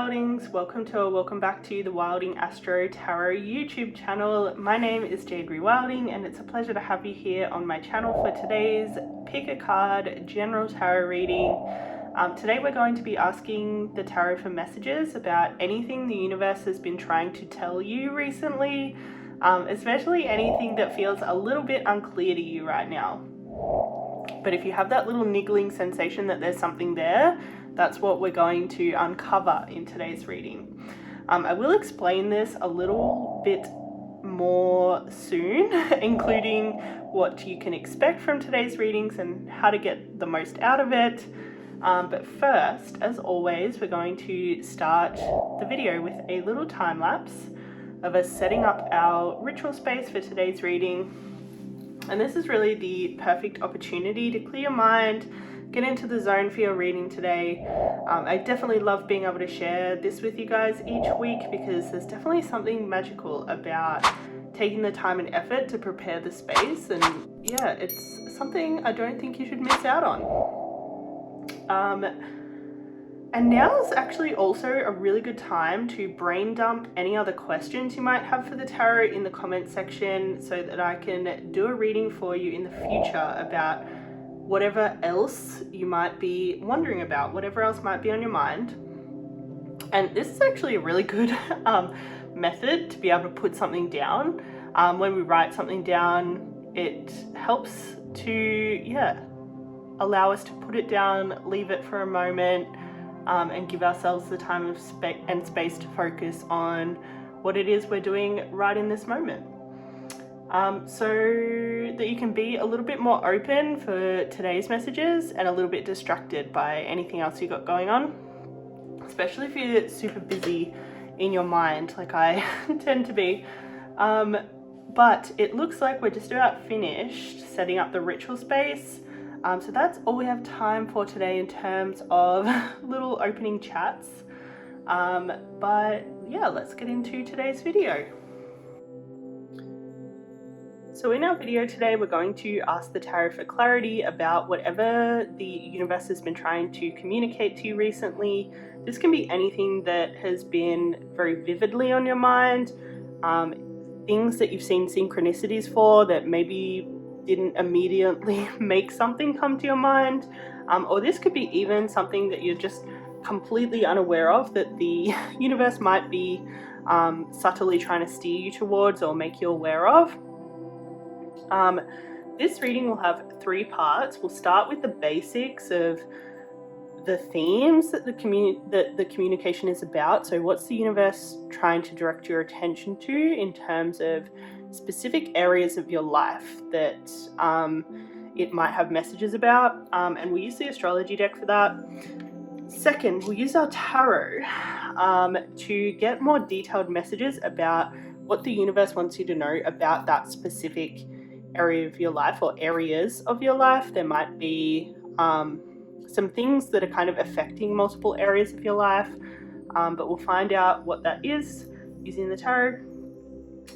Wildings, welcome back to the Wilding Astro Tarot YouTube channel. My name is Jade Wilding and it's a pleasure to have you here on my channel for today's pick a card general tarot reading. Today we're going to be asking the tarot for messages about anything the universe has been trying to tell you recently, especially anything that feels a little bit unclear to you right now. But if you have that little niggling sensation that there's something there, that's what we're going to uncover in today's reading. I will explain this a little bit more soon, including what you can expect from today's readings and how to get the most out of it. But first, as always, we're going to start the video with a little time lapse of us setting up our ritual space for today's reading. And this is really the perfect opportunity to clear your mind, get into the zone for your reading today. I definitely love being able to share this with you guys each week because there's definitely something magical about taking the time and effort to prepare the space, and yeah, it's something I don't think you should miss out on. And now is actually also a really good time to brain dump any other questions you might have for the tarot in the comment section so that I can do a reading for you in the future about whatever else you might be wondering about, whatever else might be on your mind. And this is actually a really good method to be able to put something down. When we write something down, it helps to, allow us to put it down, leave it for a moment, and give ourselves the time and space to focus on what it is we're doing right in this moment. So that you can be a little bit more open for today's messages and a little bit distracted by anything else you got going on, especially if you're super busy in your mind like I tend to be. But it looks like we're just about finished setting up the ritual space. So that's all we have time for today in terms of little opening chats. But yeah, let's get into today's video. So in our video today, we're going to ask the tarot for clarity about whatever the universe has been trying to communicate to you recently. This can be anything that has been very vividly on your mind, things that you've seen synchronicities for that maybe didn't immediately make something come to your mind, or this could be even something that you're just completely unaware of that the universe might be subtly trying to steer you towards or make you aware of. This reading will have 3 parts. We'll start with the basics of the themes that the communication is about. So what's the universe trying to direct your attention to in terms of specific areas of your life that it might have messages about, and we use the astrology deck for that. Second, we'll use our tarot to get more detailed messages about what the universe wants you to know about that specific area of your life or areas of your life. There might be some things that are kind of affecting multiple areas of your life, but we'll find out what that is using the tarot.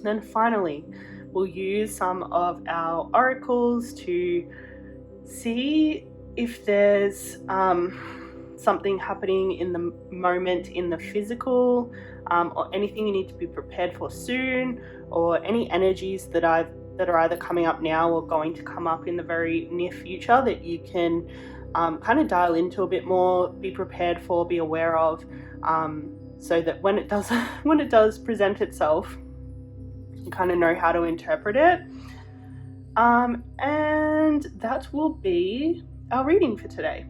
Then finally, we'll use some of our oracles to see if there's something happening in the moment in the physical, or anything you need to be prepared for soon, or any energies that are either coming up now or going to come up in the very near future that you can kind of dial into a bit more, be prepared for, be aware of, so that when it does present itself, you kind of know how to interpret it. And that will be our reading for today.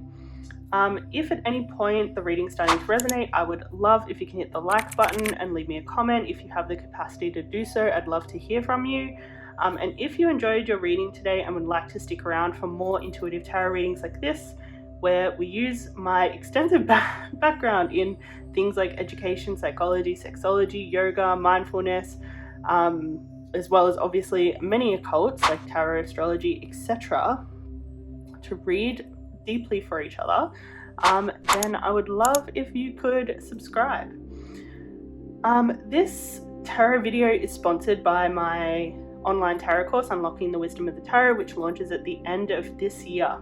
If at any point the reading's starting to resonate, I would love if you can hit the like button and leave me a comment if you have the capacity to do so. I'd love to hear from you. And if you enjoyed your reading today and would like to stick around for more intuitive tarot readings like this, where we use my extensive background in things like education, psychology, sexology, yoga, mindfulness, as well as obviously many occults like tarot, astrology, etc., to read deeply for each other, then I would love if you could subscribe. This tarot video is sponsored by my online tarot course, Unlocking the Wisdom of the Tarot, which launches at the end of this year.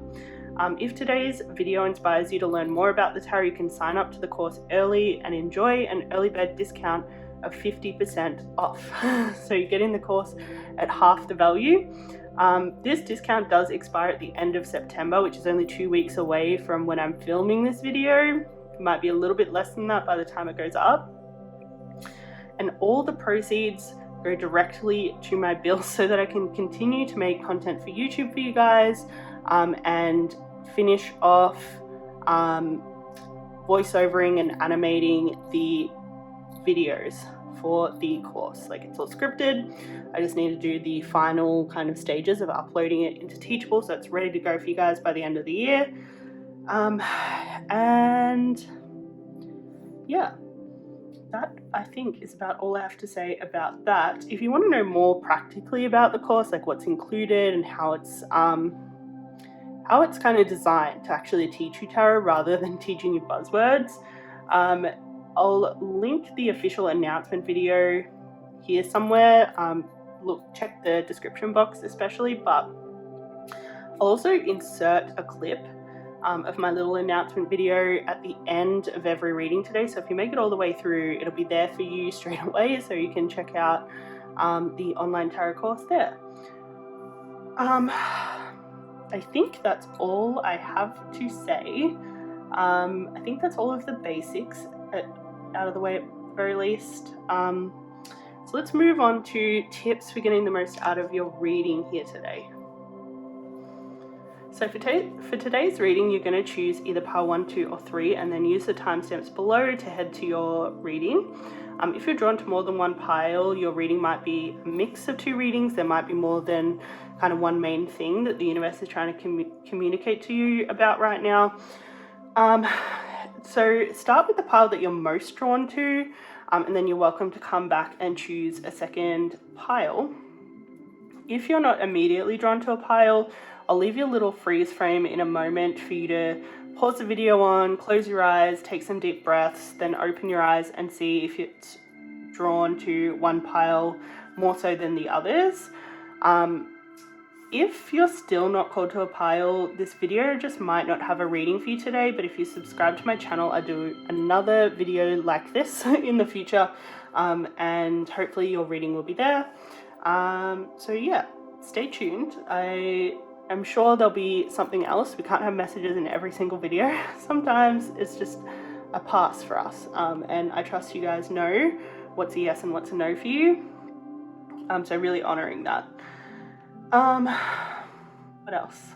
If today's video inspires you to learn more about the tarot, you can sign up to the course early and enjoy an early bird discount of 50% off. So you get in the course at half the value. This discount does expire at the end of September, which is only 2 weeks away from when I'm filming this video. It might be a little bit less than that by the time it goes up. And all the proceeds go directly to my bills so that I can continue to make content for YouTube for you guys, and finish off voiceovering and animating the videos for the course. Like, it's all scripted. I just need to do the final kind of stages of uploading it into Teachable, so it's ready to go for you guys by the end of the year. And yeah, that I think is about all I have to say about that. If you want to know more practically about the course, like what's included and how it's kind of designed to actually teach you tarot rather than teaching you buzzwords, I'll link the official announcement video here somewhere. Look, check the description box especially, but I'll also insert a clip of my little announcement video at the end of every reading today. So if you make it all the way through, it'll be there for you straight away, so you can check out the online tarot course there. I think that's all I have to say. I think that's all of the basics out of the way at the very least. So let's move on to tips for getting the most out of your reading here today. So for today's reading, you're going to choose either pile 1, 2, or 3, and then use the timestamps below to head to your reading. If you're drawn to more than one pile, your reading might be a mix of 2 readings. There might be more than kind of one main thing that the universe is trying to communicate to you about right now. So start with the pile that you're most drawn to, and then you're welcome to come back and choose a second pile. If you're not immediately drawn to a pile, I'll leave you a little freeze frame in a moment for you to pause the video on, close your eyes, take some deep breaths, then open your eyes and see if it's drawn to one pile more so than the others. If you're still not called to a pile, this video just might not have a reading for you today, but if you subscribe to my channel, I do another video like this in the future, and hopefully your reading will be there. So yeah, stay tuned. I'm sure there'll be something else. We can't have messages in every single video. Sometimes it's just a pass for us, and I trust you guys know what's a yes and what's a no for you. So really honoring that. What else?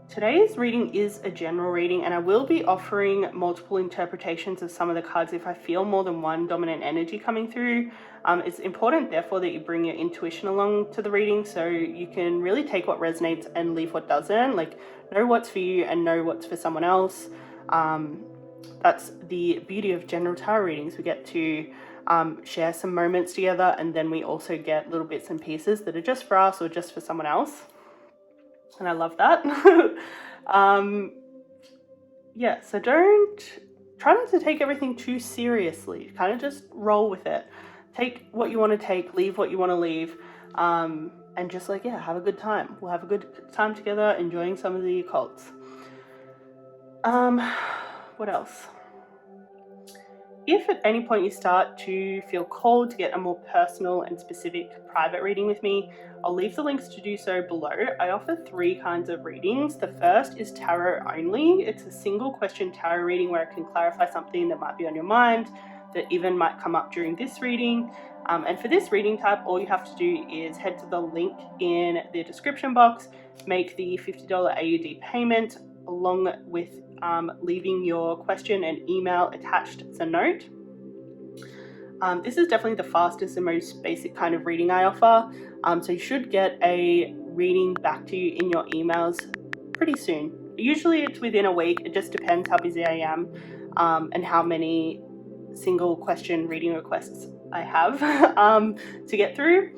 Today's reading is a general reading, and I will be offering multiple interpretations of some of the cards if I feel more than one dominant energy coming through. It's important, therefore, that you bring your intuition along to the reading so you can really take what resonates and leave what doesn't. Like, know what's for you and know what's for someone else. That's the beauty of general tarot readings. We get to share some moments together, and then we also get little bits and pieces that are just for us or just for someone else. And I love that. Yeah, so try not to take everything too seriously. Kind of just roll with it. Take what you want to take, leave what you want to leave, and just like, yeah, have a good time. We'll have a good time together enjoying some of the occults. What else? If at any point you start to feel called to get a more personal and specific private reading with me, I'll leave the links to do so below. I offer 3 kinds of readings. The first is tarot only. It's a single question tarot reading where I can clarify something that might be on your mind, that even might come up during this reading. And for this reading type, all you have to do is head to the link in the description box, make the $50 AUD payment, along with leaving your question and email attached as a note. This is definitely the fastest and most basic kind of reading I offer. So you should get a reading back to you in your emails pretty soon. Usually it's within a week. It just depends how busy I am, and how many single question reading requests I have to get through.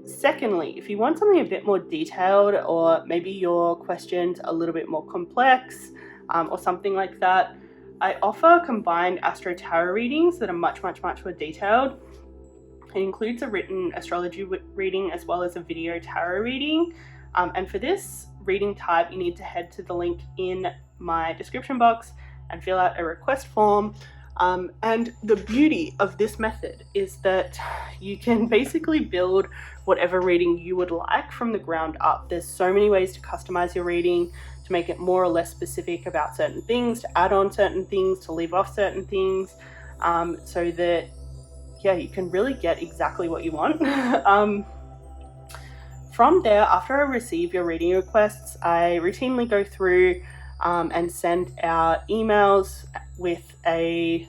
Secondly, if you want something a bit more detailed, or maybe your question's a little bit more complex, or something like that, I offer combined astro tarot readings that are much more detailed. It includes a written astrology reading as well as a video tarot reading. And for this reading type, you need to head to the link in my description box and fill out a request form. And the beauty of this method is that you can basically build whatever reading you would like from the ground up. There's so many ways to customize your reading, to make it more or less specific about certain things, to add on certain things, to leave off certain things, so that, yeah, you can really get exactly what you want. From there, after I receive your reading requests, I routinely go through and send out emails with a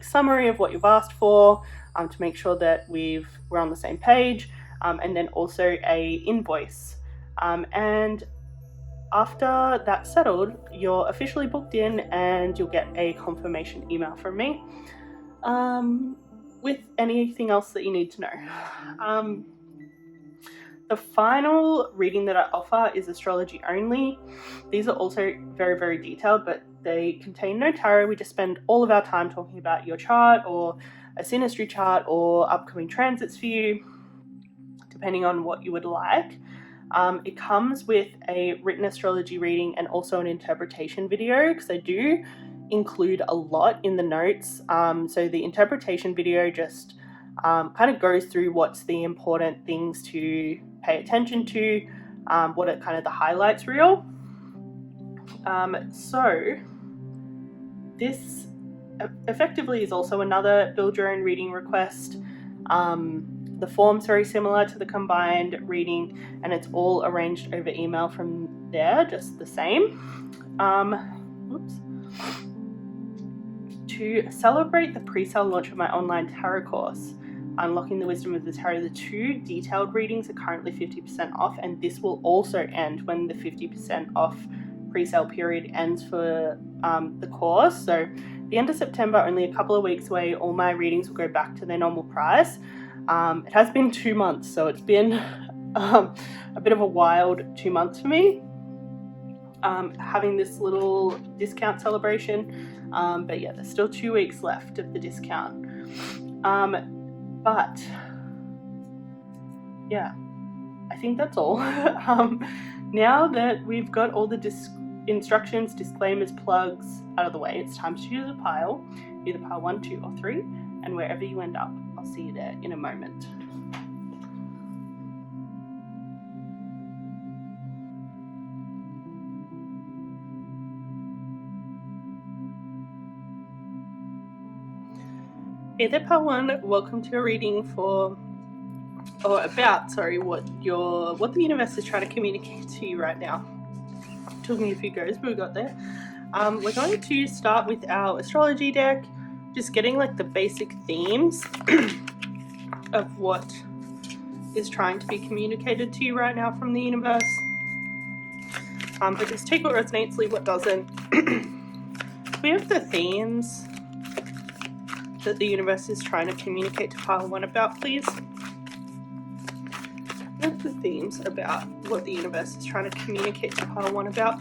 summary of what you've asked for, to make sure that we're on the same page, and then also a invoice. And after that's settled, you're officially booked in and you'll get a confirmation email from me with anything else that you need to know. The final reading that I offer is astrology only. These are also very, very detailed, but they contain no tarot. We just spend all of our time talking about your chart or a synastry chart or upcoming transits for you, depending on what you would like. It comes with a written astrology reading and also an interpretation video, because I do include a lot in the notes. So the interpretation video just kind of goes through what's the important things to pay attention to, what are kind of the highlights reel. So this effectively is also another build your own reading request. The form's very similar to the combined reading, and it's all arranged over email from there, just the same. To celebrate the pre-sale launch of my online tarot course, Unlocking the Wisdom of the Tarot, the 2 detailed readings are currently 50% off, and this will also end when the 50% off pre-sale period ends for the course. So the end of September, only a couple of weeks away, all my readings will go back to their normal price. It has been 2 months, so it's been a bit of a wild 2 months for me, having this little discount celebration. But yeah, there's still 2 weeks left of the discount. But yeah, I think that's all. Now that we've got all the instructions, disclaimers, plugs out of the way, it's time to choose a pile, either pile 1, 2, or 3, and wherever you end up, I'll see you there in a moment. Hey there, pile 1. Welcome to a reading for, or about, sorry, what the universe is trying to communicate to you right now. Took me a few goes, but we got there. We're going to start with our astrology deck, just getting like the basic themes of what is trying to be communicated to you right now from the universe. But just take what resonates, leave what doesn't. We have the themes that the universe is trying to communicate to pile 1 about, please. We have the themes about what the universe is trying to communicate to pile 1 about.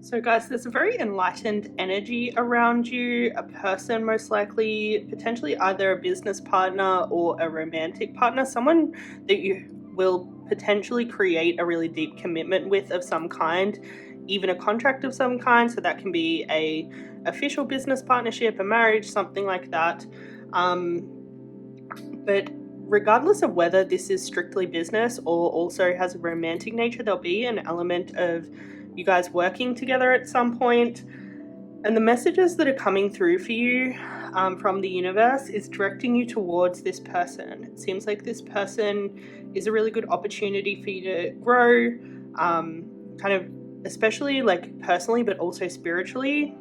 So guys, there's a very enlightened energy around you, a person most likely, potentially either a business partner or a romantic partner, someone that you will potentially create a really deep commitment with of some kind, even a contract of some kind. So that can be a official business partnership, a marriage, something like that. But regardless of whether this is strictly business or also has a romantic nature, there'll be an element of you guys working together at some point. And the messages that are coming through for you from the universe is directing you towards this person. It seems like this person is a really good opportunity for you to grow, kind of especially like personally, but also spiritually.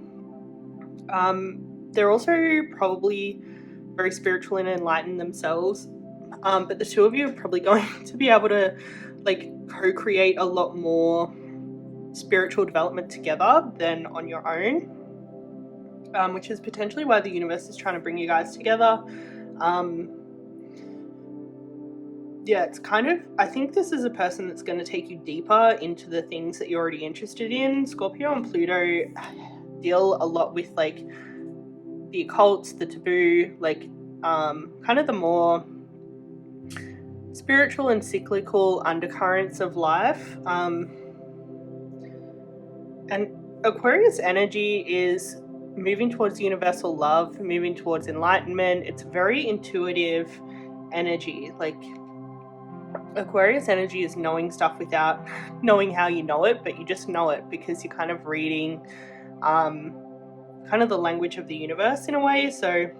They're also probably very spiritual and enlightened themselves. But the two of you are probably going to be able to like co-create a lot more spiritual development together than on your own, which is potentially why the universe is trying to bring you guys together. Yeah, it's kind of, I think this is a person that's going to take you deeper into the things that you're already interested in. Scorpio and Pluto deal a lot with like the occults, the taboo, like kind of the more spiritual and cyclical undercurrents of life. And Aquarius energy is moving towards universal love, moving towards enlightenment. It's very intuitive energy. Like Aquarius energy is knowing stuff without knowing how you know it, but you just know it because you're kind of reading kind of the language of the universe in a way. So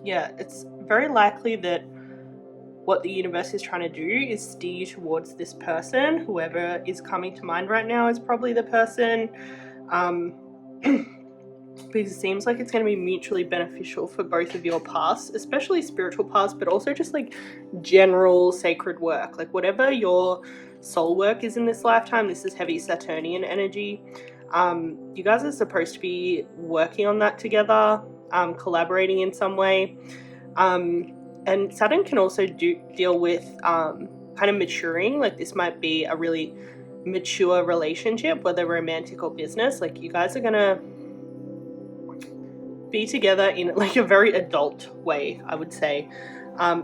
yeah, it's very likely that what the universe is trying to do is steer you towards this person. Whoever is coming to mind right now is probably the person, because it seems like it's going to be mutually beneficial for both of your paths, especially spiritual paths, but also just like general sacred work, like whatever your soul work is in this lifetime. This is heavy Saturnian energy. You guys are supposed to be working on that together, collaborating in some way. And Saturn can also deal with kind of maturing. Like this might be a really mature relationship, whether romantic or business. Like you guys are gonna be together in like a very adult way, I would say.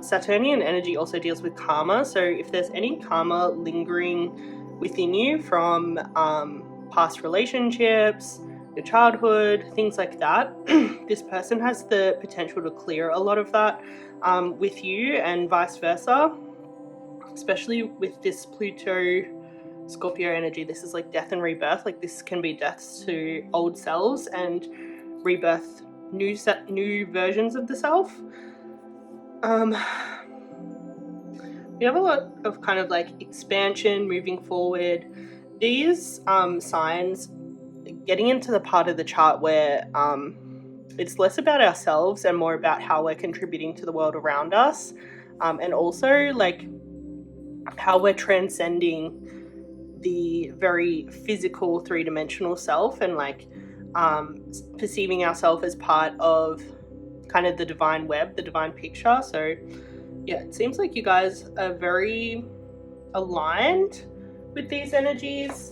Saturnian energy also deals with karma. So if there's any karma lingering within you from past relationships, your childhood, things like that, this person has the potential to clear a lot of that with you, and vice versa, especially with this Pluto Scorpio energy. This is like death and rebirth. Like this can be deaths to old selves and rebirth, new versions of the self. We have a lot of kind of like expansion, moving forward. These signs, getting into the part of the chart where it's less about ourselves and more about how we're contributing to the world around us, and also like how we're transcending the very physical three-dimensional self and like perceiving ourselves as part of kind of the divine web, the divine picture. So yeah, it seems like you guys are very aligned with these energies.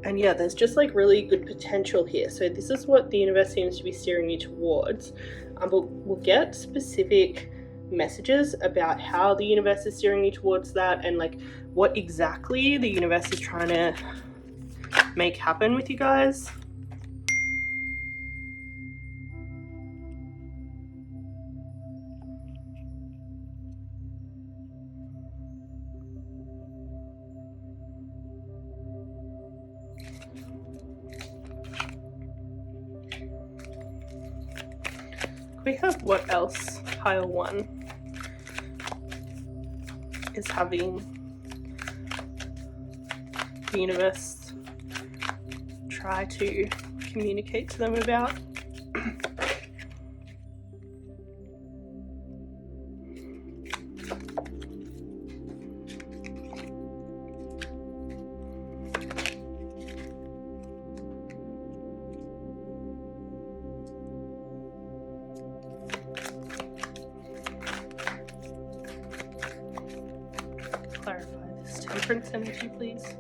And yeah, there's just like really good potential here. So this is what the universe seems to be steering you towards. But we'll get specific messages about how the universe is steering you towards that and like what exactly the universe is trying to make happen with you guys. We have what else? Pile 1 is having the universe try to communicate to them about. Clarify this too. Temperance energy, please.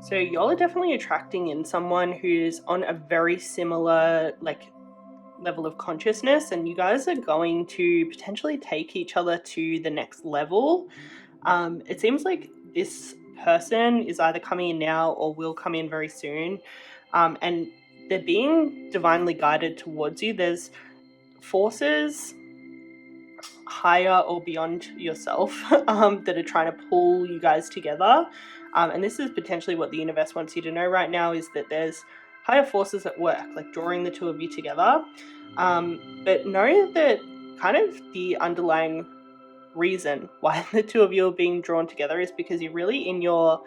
So y'all are definitely attracting in someone who's on a very similar level of consciousness, and you guys are going to potentially take each other to the next level. It seems like this person is either coming in now or will come in very soon, and they're being divinely guided towards you. There's forces higher or beyond yourself that are trying to pull you guys together. And this is potentially what the universe wants you to know right now, is that there's higher forces at work, like drawing the two of you together. But know that kind of the underlying reason why the two of you are being drawn together is because you're really in your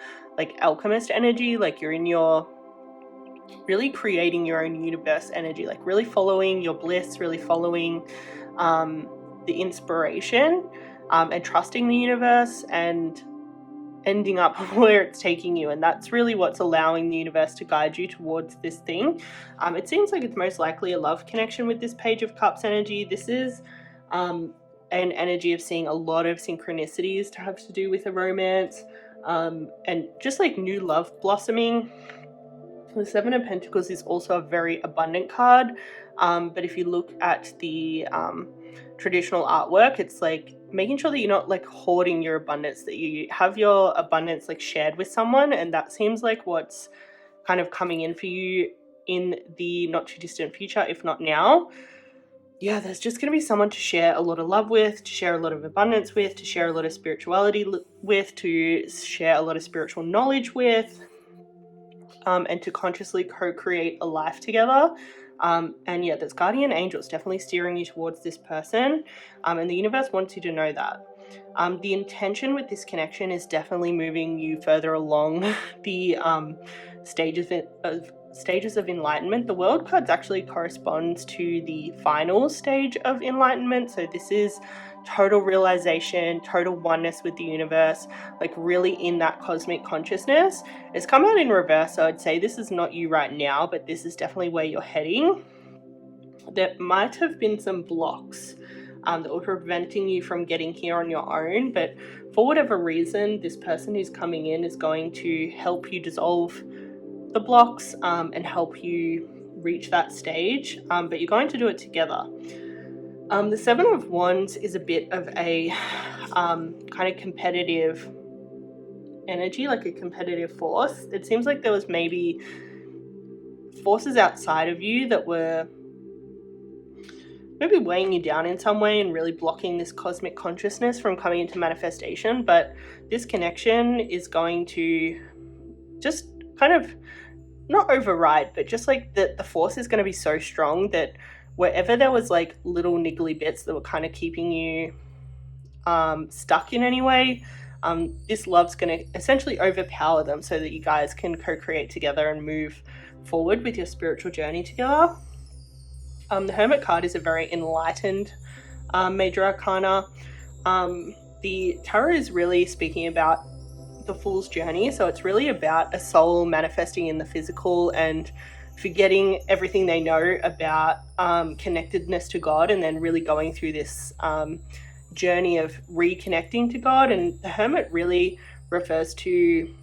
alchemist energy, you're in your really creating your own universe energy, really following your bliss, really following the inspiration, and trusting the universe and ending up where it's taking you. And that's really what's allowing the universe to guide you towards this thing. It seems like it's most likely a love connection with this Page of Cups energy. This is an energy of seeing a lot of synchronicities to have to do with a romance, and just new love blossoming. The Seven of Pentacles is also a very abundant card, but if you look at the traditional artwork, it's making sure that you're not hoarding your abundance, that you have your abundance shared with someone. And that seems like what's kind of coming in for you in the not too distant future, if not now. Yeah, there's just going to be someone to share a lot of love with, to share a lot of abundance with, to share a lot of spirituality with, to share a lot of spiritual knowledge with, and to consciously co-create a life together. And yeah, there's guardian angels definitely steering you towards this person, and the universe wants you to know that. The intention with this connection is definitely moving you further along the stages of enlightenment. The World cards actually corresponds to the final stage of enlightenment, so this is total realization, total oneness with the universe, really in that cosmic consciousness. It's come out in reverse, so I'd say this is not you right now, but this is definitely where you're heading. There might have been some blocks that were preventing you from getting here on your own, but for whatever reason, this person who's coming in is going to help you dissolve the blocks, and help you reach that stage, but you're going to do it together. The Seven of Wands is a bit of a kind of competitive energy, a competitive force. It seems like there was maybe forces outside of you that were maybe weighing you down in some way and really blocking this cosmic consciousness from coming into manifestation. But this connection is going to just kind of not override, but just the force is going to be so strong that wherever there was little niggly bits that were kind of keeping you stuck in any way, this love's going to essentially overpower them so that you guys can co-create together and move forward with your spiritual journey together. The Hermit card is a very enlightened major arcana. The tarot is really speaking about the Fool's journey, so it's really about a soul manifesting in the physical and forgetting everything they know about connectedness to God, and then really going through this journey of reconnecting to God. And the Hermit really refers to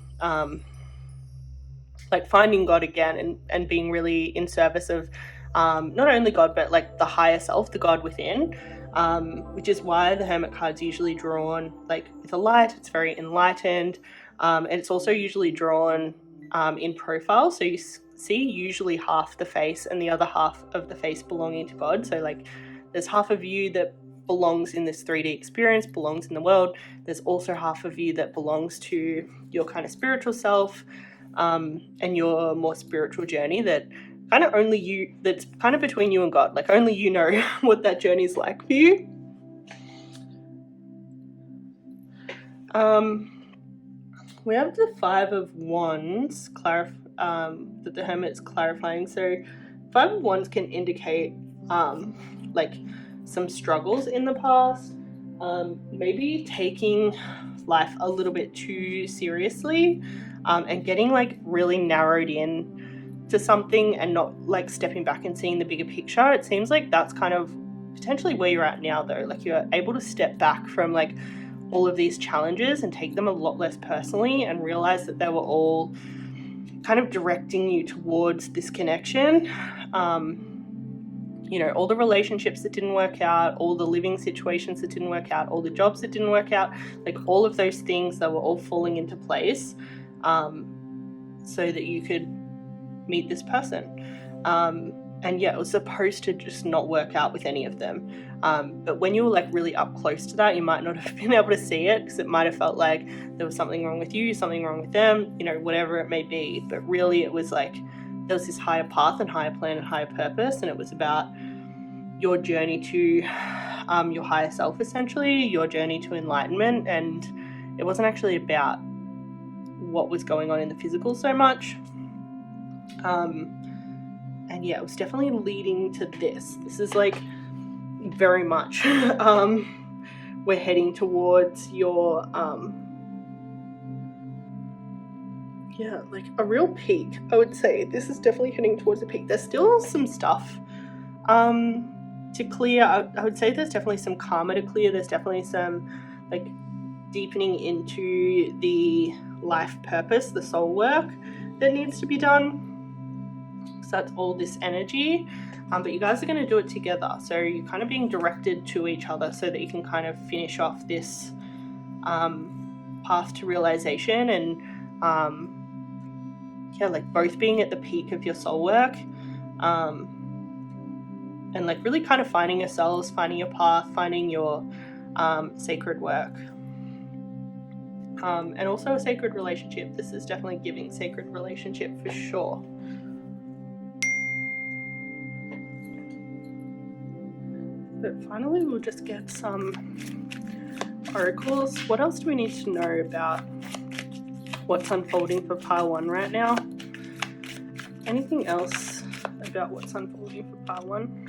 like finding God again and being really in service of not only God, but like the higher self, the God within, which is why the Hermit card's usually drawn like with a light. It's very enlightened, and it's also usually drawn in profile. So you see usually half the face and the other half of the face belonging to God. So like there's half of you that belongs in this 3D experience, belongs in the world. There's also half of you that belongs to your kind of spiritual self, and your more spiritual journey that kind of only you, that's kind of between you and God. Like only you know what that journey is like for you. We have the Five of Wands that the Hermit's clarifying. So Five of Wands can indicate like some struggles in the past, maybe taking life a little bit too seriously, and getting like really narrowed in to something and not like stepping back and seeing the bigger picture. It seems like that's kind of potentially where you're at now though. Like you're able to step back from like all of these challenges and take them a lot less personally and realize that they were all kind of directing you towards this connection. You know, all the relationships that didn't work out, all the living situations that didn't work out, all the jobs that didn't work out, like all of those things that were all falling into place, so that you could meet this person. And yeah, it was supposed to just not work out with any of them. But when you were like really up close to that, you might not have been able to see it because it might have felt like there was something wrong with you, something wrong with them, you know, whatever it may be. But really it was like there was this higher path and higher plan and higher purpose, and it was about your journey to your higher self, essentially, your journey to enlightenment. And it wasn't actually about what was going on in the physical so much. And yeah, it was definitely leading to this. This is like very much we're heading towards your yeah, like a real peak. I would say this is definitely heading towards a peak. There's still some stuff to clear. I would say there's definitely some karma to clear. There's definitely some like deepening into the life purpose, the soul work that needs to be done. So that's all this energy. But you guys are going to do it together. So you're kind of being directed to each other so that you can kind of finish off this path to realization, and yeah, like both being at the peak of your soul work, and like really kind of finding yourselves, finding your path, finding your sacred work, and also a sacred relationship. This is definitely giving sacred relationship for sure. But finally we'll just get some oracles. What else do we need to know about what's unfolding for pile 1 right now? Anything else about what's unfolding for pile 1?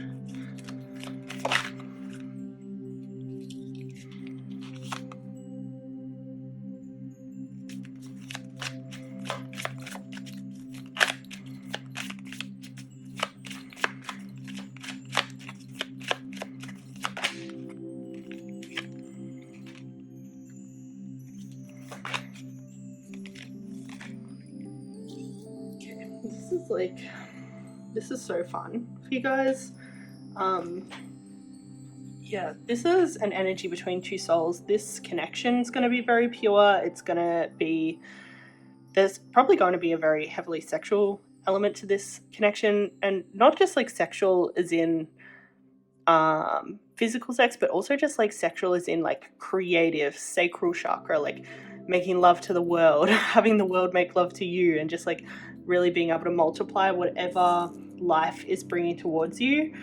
This is so fun for you guys. Yeah, this is an energy between two souls. This connection is going to be very pure. It's going to be, there's probably going to be a very heavily sexual element to this connection, and not just like sexual as in physical sex, but also just like sexual as in like creative, sacral chakra, like making love to the world, having the world make love to you, and just like really being able to multiply whatever life is bringing towards you.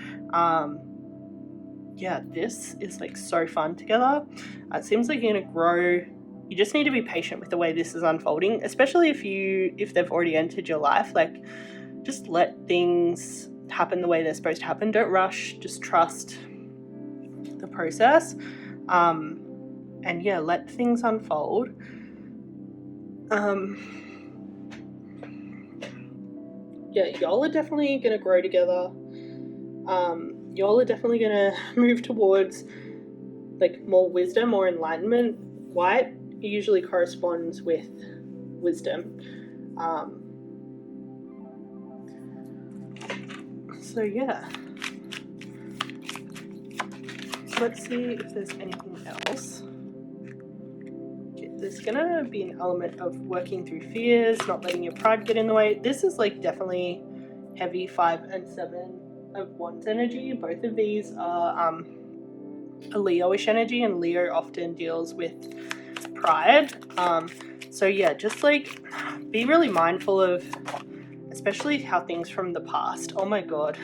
yeah, this is like so fun together. It seems like you're gonna grow. You just need to be patient with the way this is unfolding, especially if they've already entered your life. Like, just let things happen the way they're supposed to happen. Don't rush, just trust the process. And yeah, let things unfold. Yeah, y'all are definitely gonna grow together. Y'all are definitely gonna move towards like more wisdom, more enlightenment. White usually corresponds with wisdom. So yeah, let's see if there's anything else. Okay, there's gonna be an element of working through fears, not letting your pride get in the way. This is like definitely heavy 5 and 7 of Wands energy. Both of these are a Leo-ish energy, and Leo often deals with pride. So yeah, just like be really mindful of especially how things from the past, oh my god,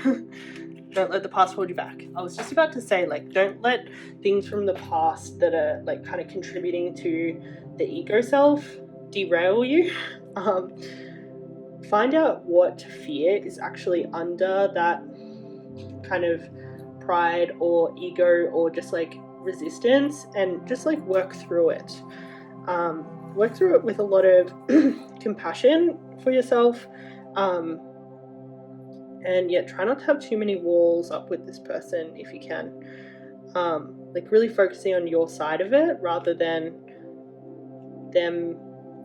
don't let the past hold you back. I was just about to say, like, don't let things from the past that are like kind of contributing to the ego self derail you. Find out what fear is actually under that kind of pride or ego or just like resistance, and just like work through it. Work through it with a lot of compassion for yourself. And yeah, try not to have too many walls up with this person if you can. Like really focusing on your side of it rather than them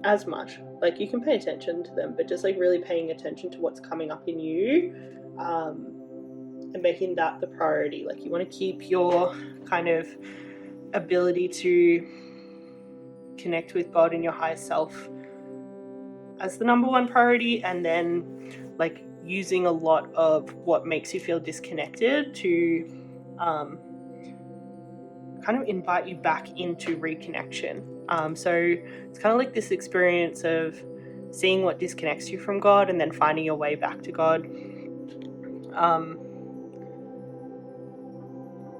as much. Like you can pay attention to them, but just like really paying attention to what's coming up in you, and making that the priority. Like you want to keep your kind of ability to connect with God and your higher self as the number one priority, and then like using a lot of what makes you feel disconnected to kind of invite you back into reconnection. So it's kind of like this experience of seeing what disconnects you from God and then finding your way back to God,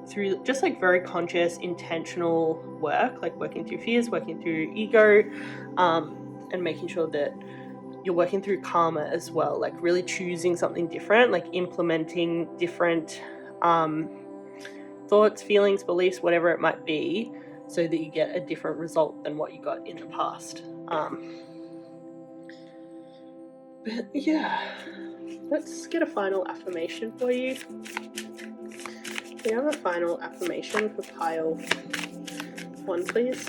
through just like very conscious, intentional work, like working through fears, working through ego, and making sure that you're working through karma as well, like really choosing something different, like implementing different thoughts, feelings, beliefs, whatever it might be, so that you get a different result than what you got in the past. But yeah, let's get a final affirmation for you. We have a final affirmation for pile 1, please.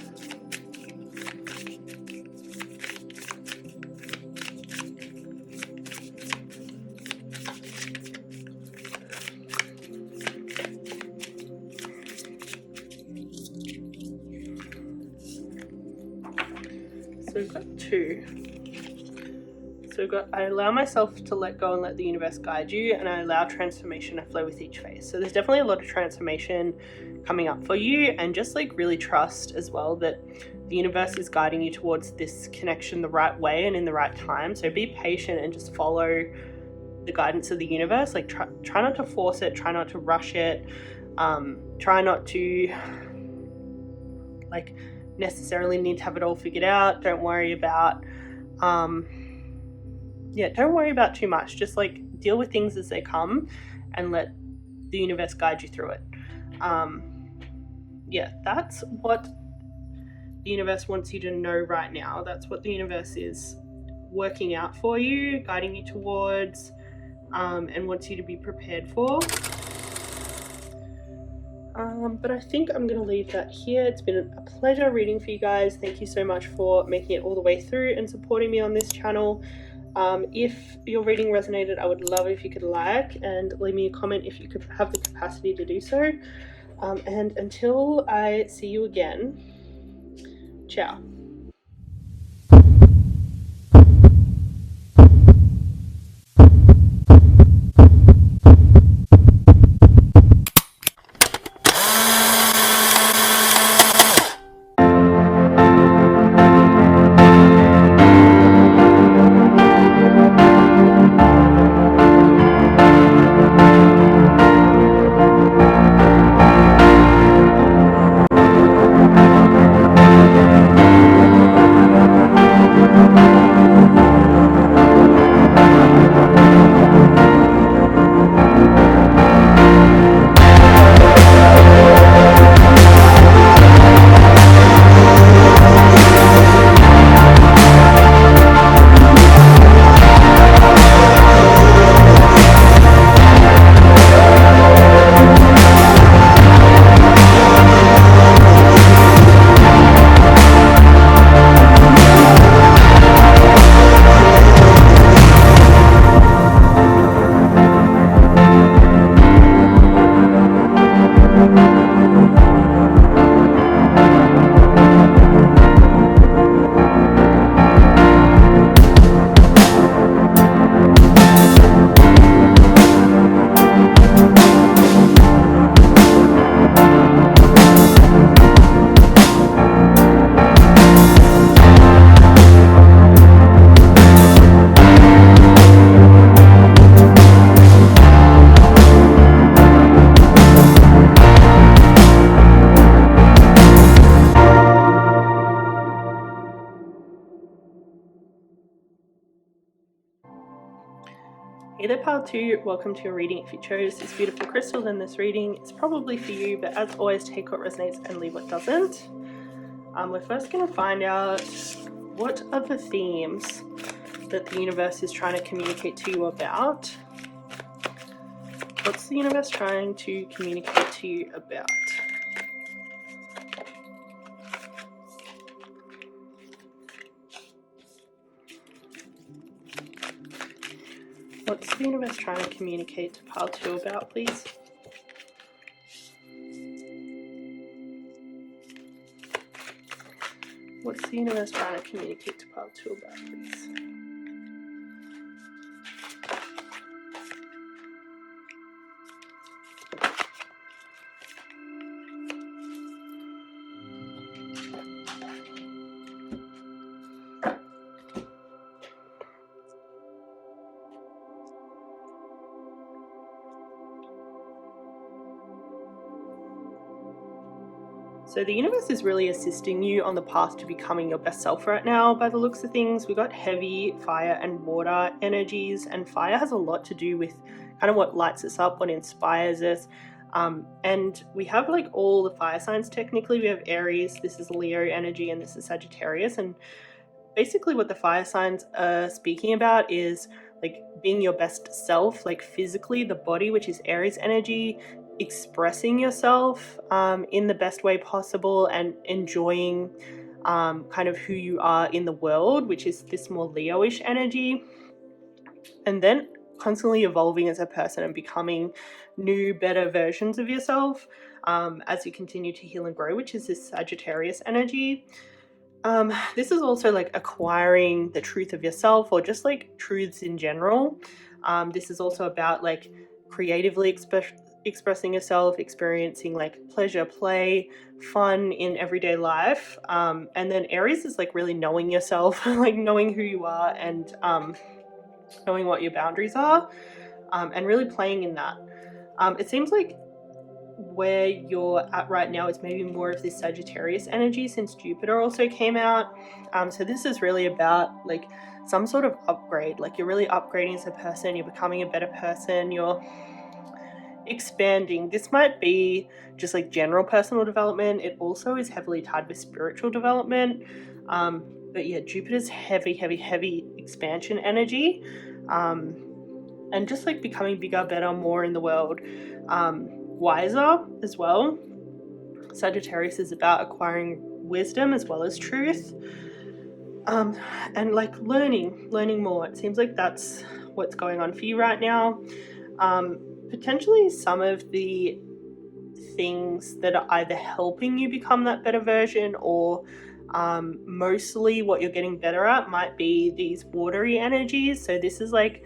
So we've got 2. So we've got, I allow myself to let go and let the universe guide you, and I allow transformation to flow with each phase. So there's definitely a lot of transformation coming up for you, and just like really trust as well that the universe is guiding you towards this connection the right way and in the right time. So be patient and just follow the guidance of the universe. Like try not to force it, try not to rush it, try not to like necessarily need to have it all figured out. Don't worry about don't worry about too much. Just like deal with things as they come and let the universe guide you through it. That's what the universe wants you to know right now. That's what the universe is working out for you, guiding you towards, and wants you to be prepared for. But I think I'm going to leave that here. It's been a pleasure reading for you guys. Thank you so much for making it all the way through and supporting me on this channel. If your reading resonated, I would love if you could like and leave me a comment if you could have the capacity to do so. And until I see you again, ciao. Hey there, Pile 2. Welcome to your reading. If you chose this beautiful crystal, then this reading is probably for you, but as always, take what resonates and leave what doesn't. We're first going to find out what are the themes that the universe is trying to communicate to you about. What's the universe trying to communicate to you about? What's the universe trying to communicate to Pile 2 about, please? What's the universe trying to communicate to Pile 2 about, please? So the universe is really assisting you on the path to becoming your best self right now. By the looks of things, we've got heavy fire and water energies, and fire has a lot to do with kind of what lights us up, what inspires us. And we have like all the fire signs technically. We have Aries, this is Leo energy, and this is Sagittarius. And basically what the fire signs are speaking about is like being your best self, like physically, the body, which is Aries energy, expressing yourself in the best way possible and enjoying kind of who you are in the world, which is this more Leo-ish energy. And then constantly evolving as a person and becoming new, better versions of yourself as you continue to heal and grow, which is this Sagittarius energy. This is also like acquiring the truth of yourself, or just like truths in general. This is also about like creatively expressing yourself, experiencing like pleasure, play, fun in everyday life. And then Aries is like really knowing yourself, like knowing who you are, and knowing what your boundaries are, and really playing in that. It seems like where you're at right now is maybe more of this Sagittarius energy, since Jupiter also came out. So this is really about like some sort of upgrade, like you're really upgrading as a person, you're becoming a better person, you're expanding. This might be just like general personal development. It also is heavily tied with spiritual development. But yeah, Jupiter's heavy expansion energy, and just like becoming bigger, better, more in the world, wiser as well. Sagittarius is about acquiring wisdom as well as truth, and like learning more. It seems like that's what's going on for you right now. Potentially some of the things that are either helping you become that better version, or mostly what you're getting better at might be these watery energies. So this is like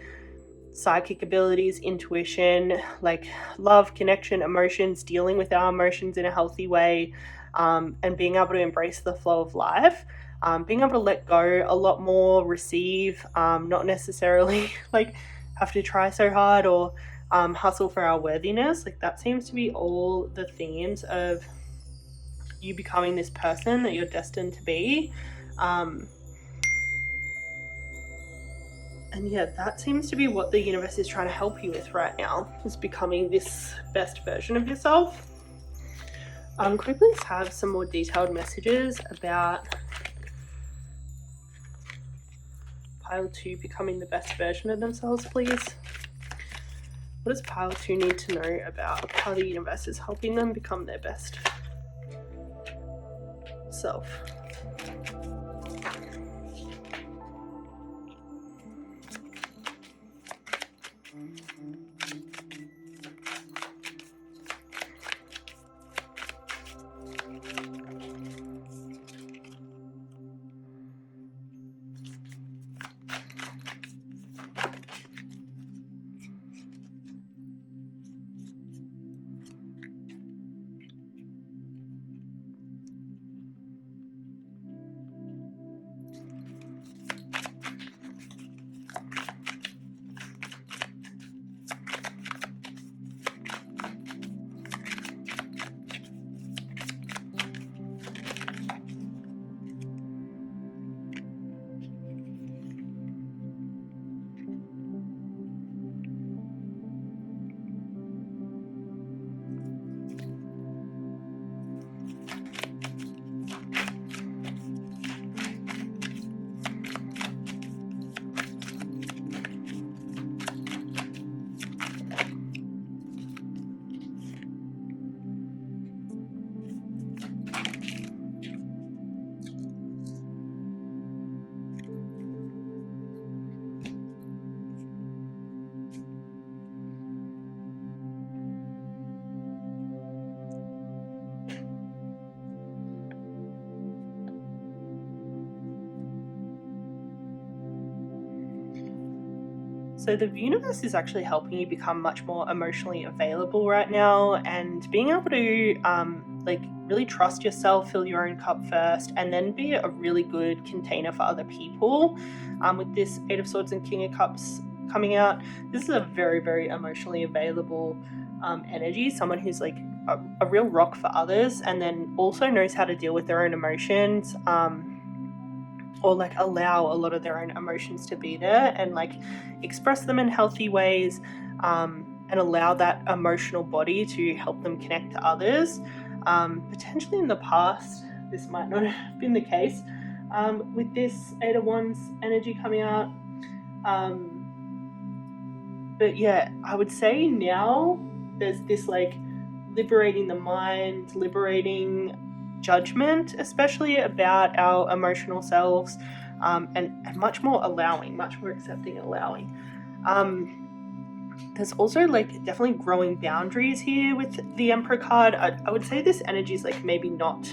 psychic abilities, intuition, like love, connection, emotions, dealing with our emotions in a healthy way, and being able to embrace the flow of life, being able to let go a lot more, receive, not necessarily like have to try so hard or hustle for our worthiness. Like that seems to be all the themes of you becoming this person that you're destined to be. And yeah, that seems to be what the universe is trying to help you with right now, is becoming this best version of yourself. Quickly, let's have some more detailed messages about Pile 2 becoming the best version of themselves, please. What does Pile 2 need to know about how the universe is helping them become their best self? So the universe is actually helping you become much more emotionally available right now, and being able to like really trust yourself, fill your own cup first, and then be a really good container for other people. With this Eight of Swords and King of Cups coming out, this is a very, very emotionally available energy. Someone who's like a real rock for others, and then also knows how to deal with their own emotions. Or like allow a lot of their own emotions to be there and like express them in healthy ways, and allow that emotional body to help them connect to others. Potentially in the past, this might not have been the case with this Eight of Wands energy coming out. But yeah, I would say now there's this like liberating the mind, liberating judgment, especially about our emotional selves, and much more allowing, much more accepting and allowing. There's also like definitely growing boundaries here with the Emperor card. I would say this energy is like maybe not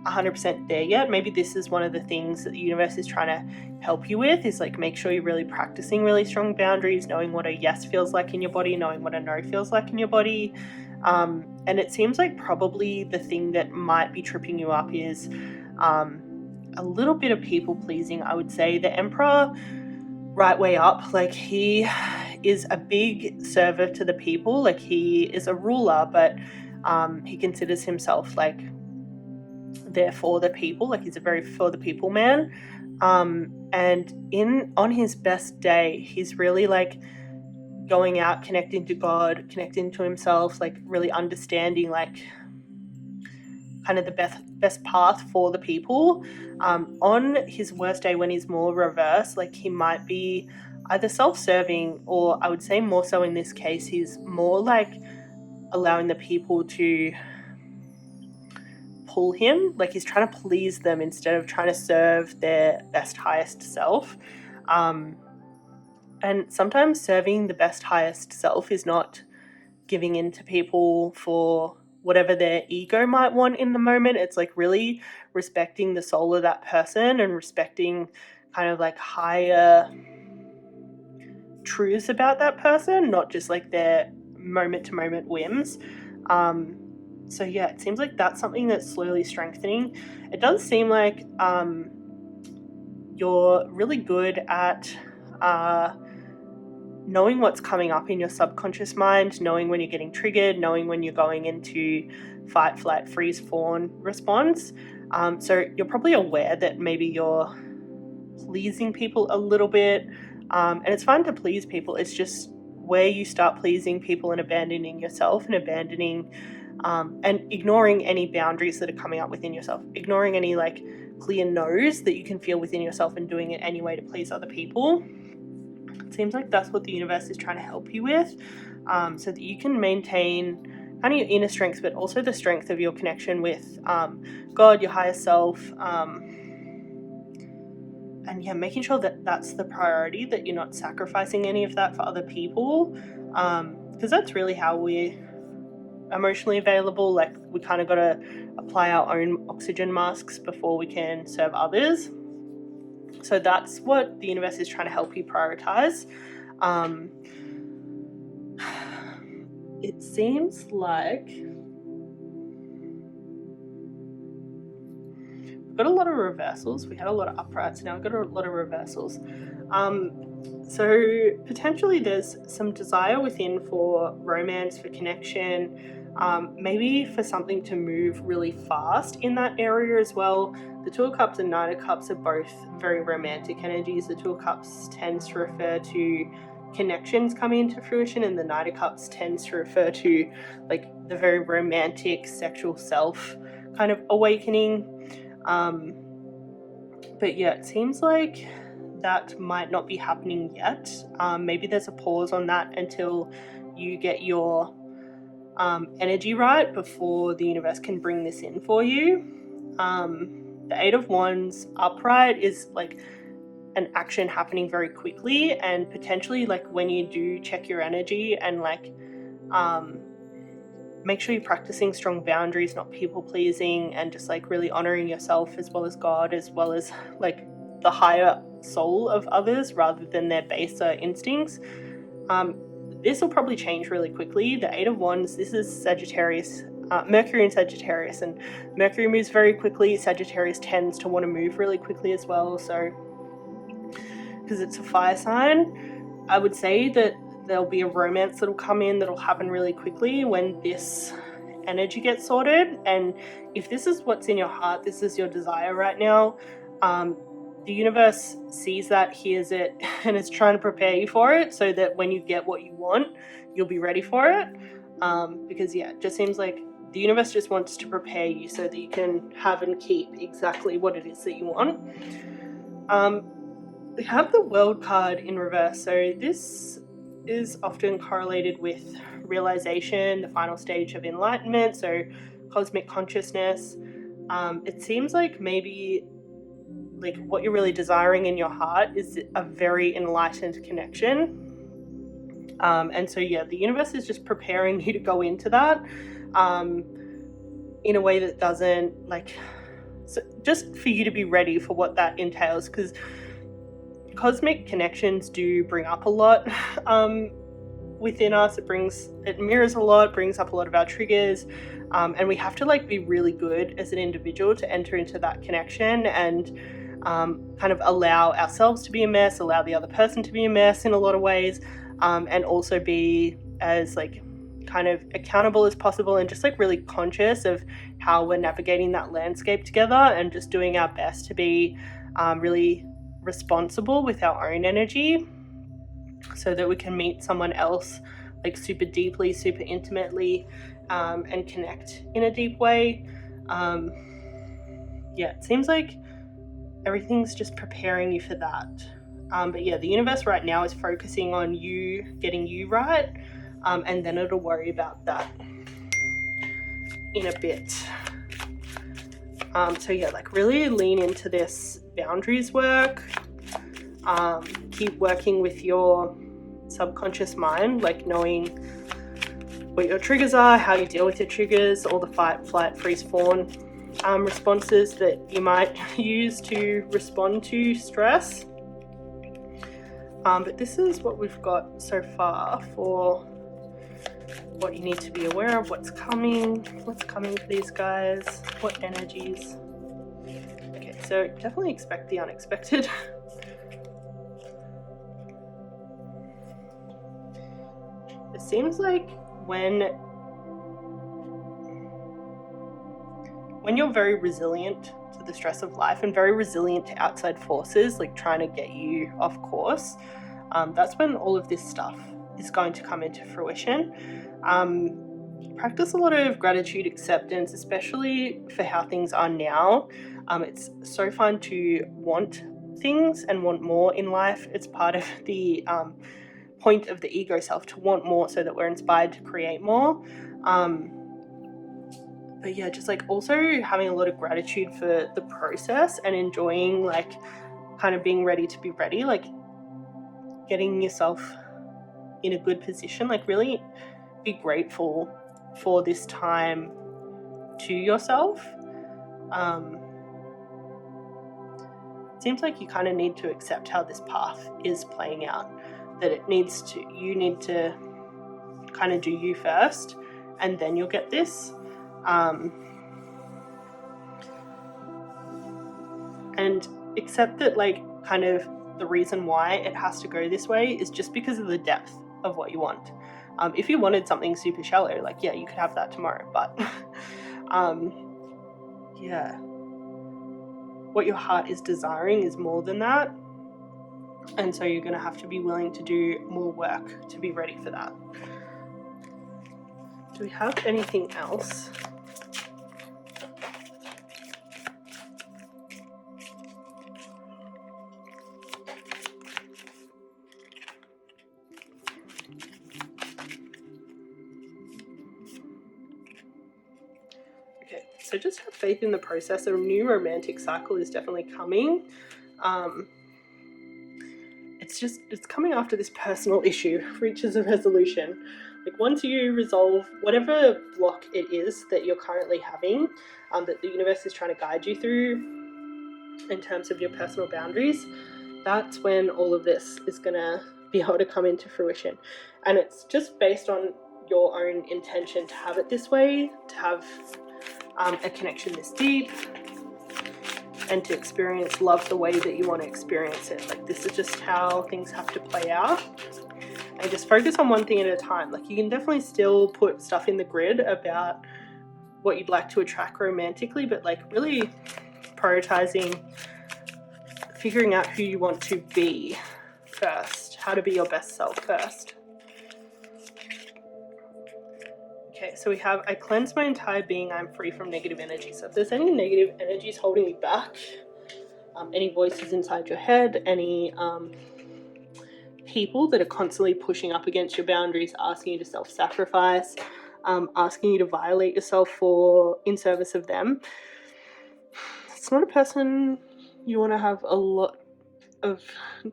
100% there yet. Maybe this is one of the things that the universe is trying to help you with, is like make sure you're really practicing really strong boundaries, knowing what a yes feels like in your body, knowing what a no feels like in your body. And it seems like probably the thing that might be tripping you up is a little bit of people pleasing. I would say the Emperor, right way up, like he is a big server to the people, like he is a ruler, but he considers himself like there for the people, like he's a very for the people man. And on his best day, he's really like going out, connecting to God, connecting to himself, like really understanding like kind of the best path for the people. On his worst day, when he's more reverse, like he might be either self-serving, or I would say more so in this case, he's more like allowing the people to pull him, like he's trying to please them instead of trying to serve their best highest self. And sometimes serving the best highest self is not giving in to people for whatever their ego might want in the moment. It's like really respecting the soul of that person and respecting kind of like higher truths about that person, not just like their moment to moment whims. So yeah, it seems like that's something that's slowly strengthening. It does seem like you're really good at knowing what's coming up in your subconscious mind, knowing when you're getting triggered, knowing when you're going into fight, flight, freeze, fawn response. So you're probably aware that maybe you're pleasing people a little bit, and it's fun to please people. It's just where you start pleasing people and abandoning yourself, and abandoning and ignoring any boundaries that are coming up within yourself, ignoring any like clear no's that you can feel within yourself, and doing it anyway to please other people. It seems like that's what the universe is trying to help you with, so that you can maintain kind of your inner strength, but also the strength of your connection with God, your higher self, and yeah, making sure that that's the priority, that you're not sacrificing any of that for other people, because that's really how we're emotionally available. Like we kind of got to apply our own oxygen masks before we can serve others. So that's what the universe is trying to help you prioritize. It seems like we've got a lot of reversals. We had a lot of uprights, now we've got a lot of reversals. So potentially there's some desire within for romance, for connection, maybe for something to move really fast in that area as well. The Two of Cups and Knight of Cups are both very romantic energies. The Two of Cups tends to refer to connections coming into fruition, and the Knight of Cups tends to refer to like the very romantic sexual self kind of awakening. But yeah, it seems like that might not be happening yet. Maybe there's a pause on that until you get your energy right before the universe can bring this in for you. The Eight of Wands upright is like an action happening very quickly, and potentially like when you do check your energy and like make sure you're practicing strong boundaries, not people pleasing, and just like really honoring yourself as well as God, as well as like the higher soul of others rather than their baser instincts. This will probably change really quickly. The Eight of Wands, this is Sagittarius, Mercury in Sagittarius, and Mercury moves very quickly. Sagittarius tends to want to move really quickly as well, so because it's a fire sign, I would say that there'll be a romance that'll come in that'll happen really quickly when this energy gets sorted. And if this is what's in your heart, this is your desire right now, the universe sees that, hears it, and is trying to prepare you for it so that when you get what you want, you'll be ready for it. Because yeah, it just seems like the universe just wants to prepare you so that you can have and keep exactly what it is that you want. We have the World card in reverse, so this is often correlated with realization, the final stage of enlightenment, so cosmic consciousness. It seems like maybe like what you're really desiring in your heart is a very enlightened connection. And so yeah, the universe is just preparing you to go into that in a way that doesn't like, so just for you to be ready for what that entails, because cosmic connections do bring up a lot within us. It mirrors a lot, brings up a lot of our triggers, and we have to like be really good as an individual to enter into that connection and kind of allow ourselves to be a mess, allow the other person to be a mess in a lot of ways, and also be as like kind of accountable as possible and just like really conscious of how we're navigating that landscape together, and just doing our best to be really responsible with our own energy so that we can meet someone else like super deeply, super intimately, and connect in a deep way. Yeah, it seems like everything's just preparing you for that. But yeah, the universe right now is focusing on you getting you right, and then it'll worry about that in a bit. So yeah, like really lean into this boundaries work. Keep working with your subconscious mind, like knowing what your triggers are, how you deal with your triggers, all the fight, flight, freeze, fawn responses that you might use to respond to stress. But this is what we've got so far for what you need to be aware of, what's coming for these guys, what energies. Okay, so definitely expect the unexpected. It seems like when you're very resilient to the stress of life and very resilient to outside forces like trying to get you off course, that's when all of this stuff is going to come into fruition. Practice a lot of gratitude, acceptance, especially for how things are now. It's so fun to want things and want more in life. It's part of the point of the ego self to want more so that we're inspired to create more. But yeah, just like also having a lot of gratitude for the process and enjoying like kind of being ready to be ready, like getting yourself in a good position, like really be grateful for this time to yourself. It seems like you kind of need to accept how this path is playing out, that you need to kind of do you first and then you'll get this. And accept that like kind of the reason why it has to go this way is just because of the depth of what you want. If you wanted something super shallow, like yeah, you could have that tomorrow, but yeah, what your heart is desiring is more than that, and so you're going to have to be willing to do more work to be ready for that. Do we have anything else? Okay, so just have faith in the process. A new romantic cycle is definitely coming. It's coming after this personal issue reaches a resolution. Like once you resolve whatever block it is that you're currently having, that the universe is trying to guide you through, in terms of your personal boundaries, that's when all of this is going to be able to come into fruition. And it's just based on your own intention to have it this way, to have a connection this deep, and to experience love the way that you want to experience it. Like, this is just how things have to play out. And just focus on one thing at a time. Like, you can definitely still put stuff in the grid about what you'd like to attract romantically, but like really prioritizing figuring out who you want to be first, how to be your best self first. Okay, so we have, I cleanse my entire being, I'm free from negative energy. So if there's any negative energies holding you back, any voices inside your head, any people that are constantly pushing up against your boundaries, asking you to self-sacrifice, asking you to violate yourself in service of them, it's not a person you want to have a lot of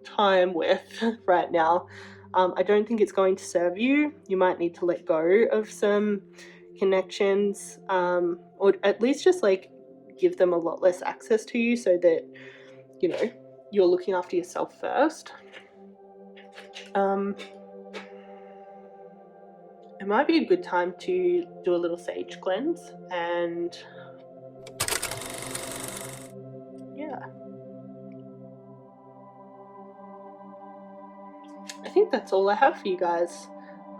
time with right now. I don't think it's going to serve you. You might need to let go of some connections, or at least just like give them a lot less access to you, so that, you know, you're looking after yourself first. It might be a good time to do a little sage cleanse, and yeah, I think that's all I have for you guys.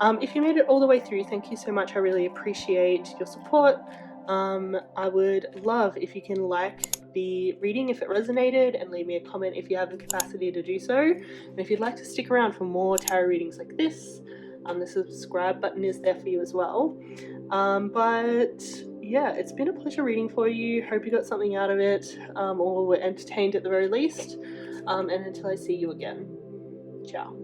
If you made it all the way through, thank you so much. I really appreciate your support. I would love if you can like the reading if it resonated, and leave me a comment if you have the capacity to do so. And if you'd like to stick around for more tarot readings like this, the subscribe button is there for you as well. But yeah, it's been a pleasure reading for you. Hope you got something out of it, or were entertained at the very least. And until I see you again, ciao.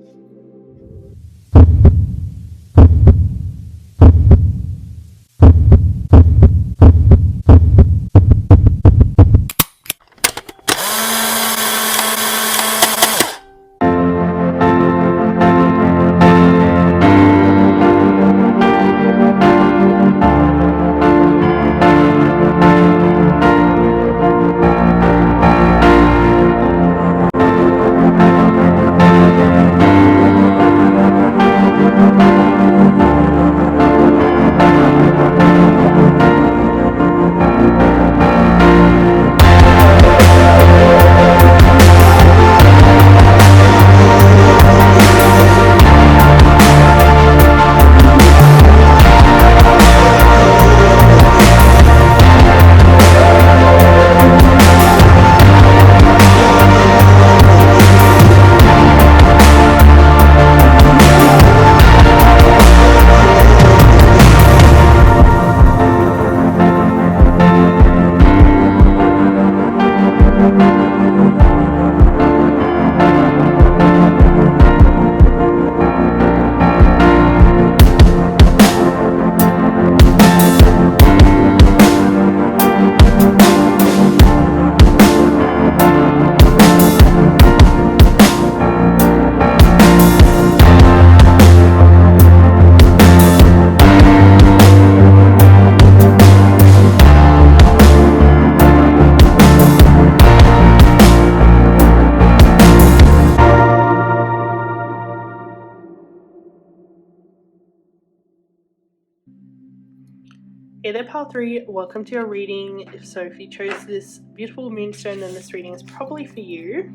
Hey there, Pile 3, welcome to your reading. So if you chose this beautiful moonstone, then this reading is probably for you.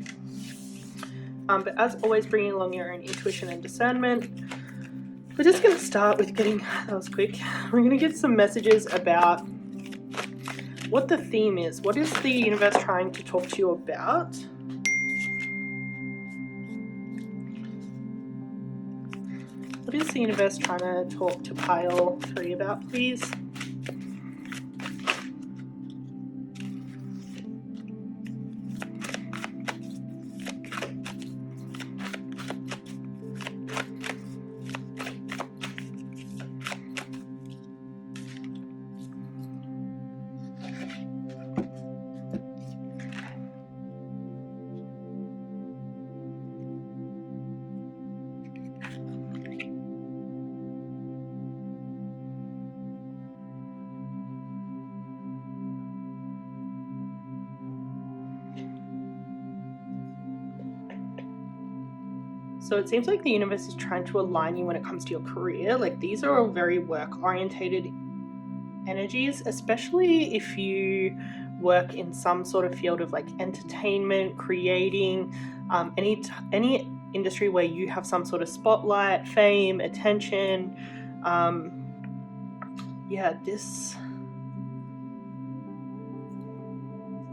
But as always, bringing along your own intuition and discernment. We're just going to start with getting, that was quick, we're going to get some messages about what the theme is. What is the universe trying to talk to you about? What is the universe trying to talk to Pile 3 about, please? So it seems like the universe is trying to align you when it comes to your career. Like, these are all very work-orientated energies, especially if you work in some sort of field of like entertainment, creating, any industry where you have some sort of spotlight, fame, attention.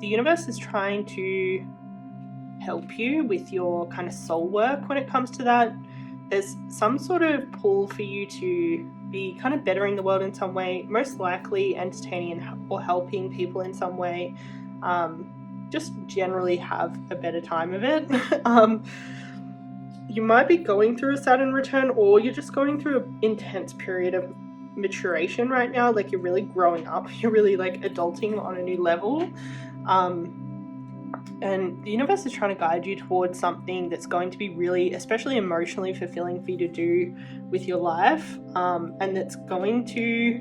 The universe is trying to help you with your kind of soul work when it comes to that. There's some sort of pull for you to be kind of bettering the world in some way, most likely entertaining or helping people in some way. Just generally have a better time of it. You might be going through a Saturn return, or you're just going through an intense period of maturation right now. Like, you're really growing up, you're really like adulting on a new level. And the universe is trying to guide you towards something that's going to be really, especially emotionally fulfilling for you to do with your life, and that's going to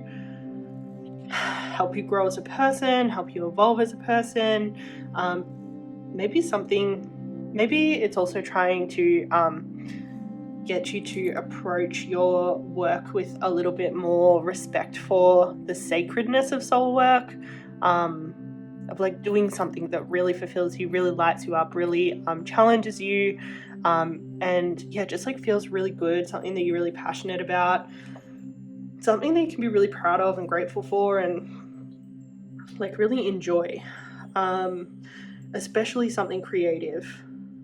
help you grow as a person, help you evolve as a person. Maybe it's also trying to get you to approach your work with a little bit more respect for the sacredness of soul work, of like doing something that really fulfills you, really lights you up, really challenges you, and yeah, just like feels really good, something that you're really passionate about, something that you can be really proud of and grateful for and like really enjoy, especially something creative.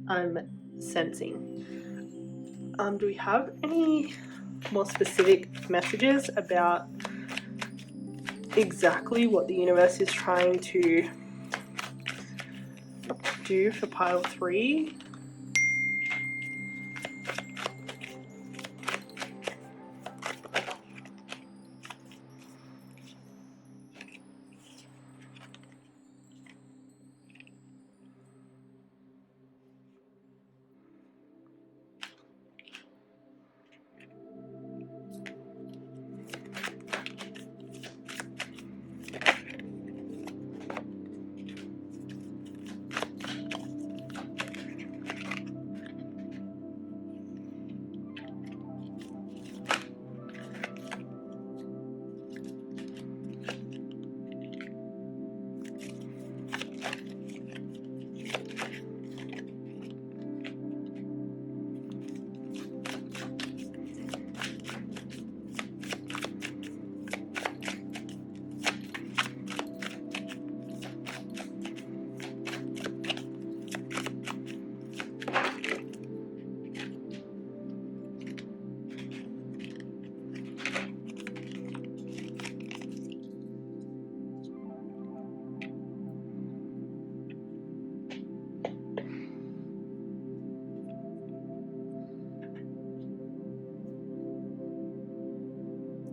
I'm sensing. Do we have any more specific messages about exactly what the universe is trying to do for pile 3?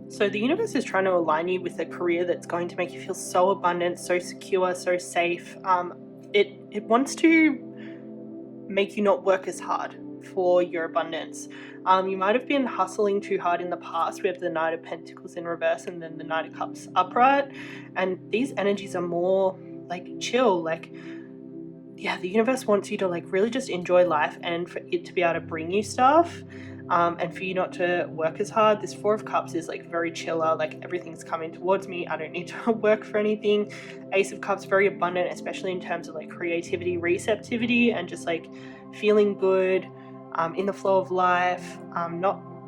So the universe is trying to align you with a career that's going to make you feel so abundant, so secure, so safe. It wants to make you not work as hard for your abundance. You might have been hustling too hard in the past. We have the Knight of Pentacles in reverse and then the Knight of Cups upright. And these energies are more like chill, like, yeah, the universe wants you to like really just enjoy life and for it to be able to bring you stuff. And for you not to work as hard. This Four of Cups is like very chiller, like everything's coming towards me, I don't need to work for anything. Ace of Cups, very abundant, especially in terms of like creativity, receptivity, and just like feeling good, in the flow of life.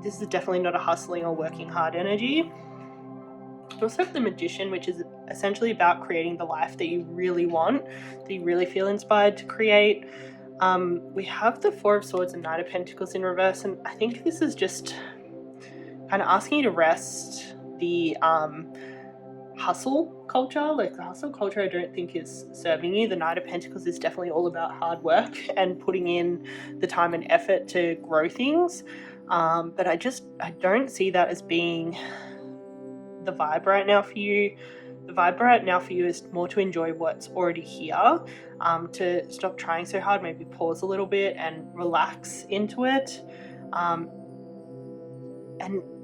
This is definitely not a hustling or working hard energy. We also have the Magician, which is essentially about creating the life that you really want, that you really feel inspired to create. We have the Four of Swords and Knight of Pentacles in reverse, and I think this is just kind of asking you to rest the hustle culture. Like, the hustle culture I don't think is serving you. The Knight of Pentacles is definitely all about hard work and putting in the time and effort to grow things, but I don't see that as being the vibe right now for you. The vibe right now for you is more to enjoy what's already here, to stop trying so hard, maybe pause a little bit and relax into it. And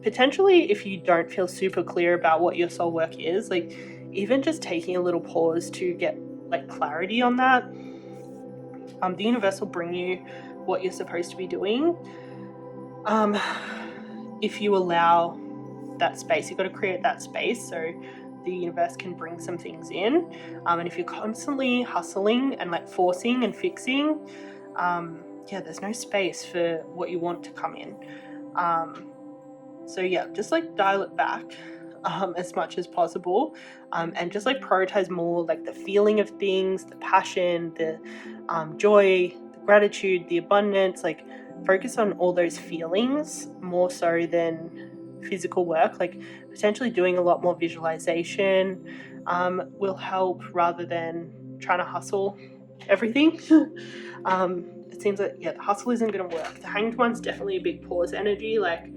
potentially, if you don't feel super clear about what your soul work is, like even just taking a little pause to get like clarity on that, the universe will bring you what you're supposed to be doing. if you allow that space, you've got to create that space so the universe can bring some things in. And if you're constantly hustling and like forcing and fixing, there's no space for what you want to come in. So yeah, just like dial it back as much as possible, and just like prioritize more like the feeling of things, the passion, the joy, the gratitude, the abundance. Like focus on all those feelings more so than physical work. Like potentially doing a lot more visualization will help rather than trying to hustle everything. It seems like the hustle isn't going to work. The Hanged One's definitely a big pause energy. Like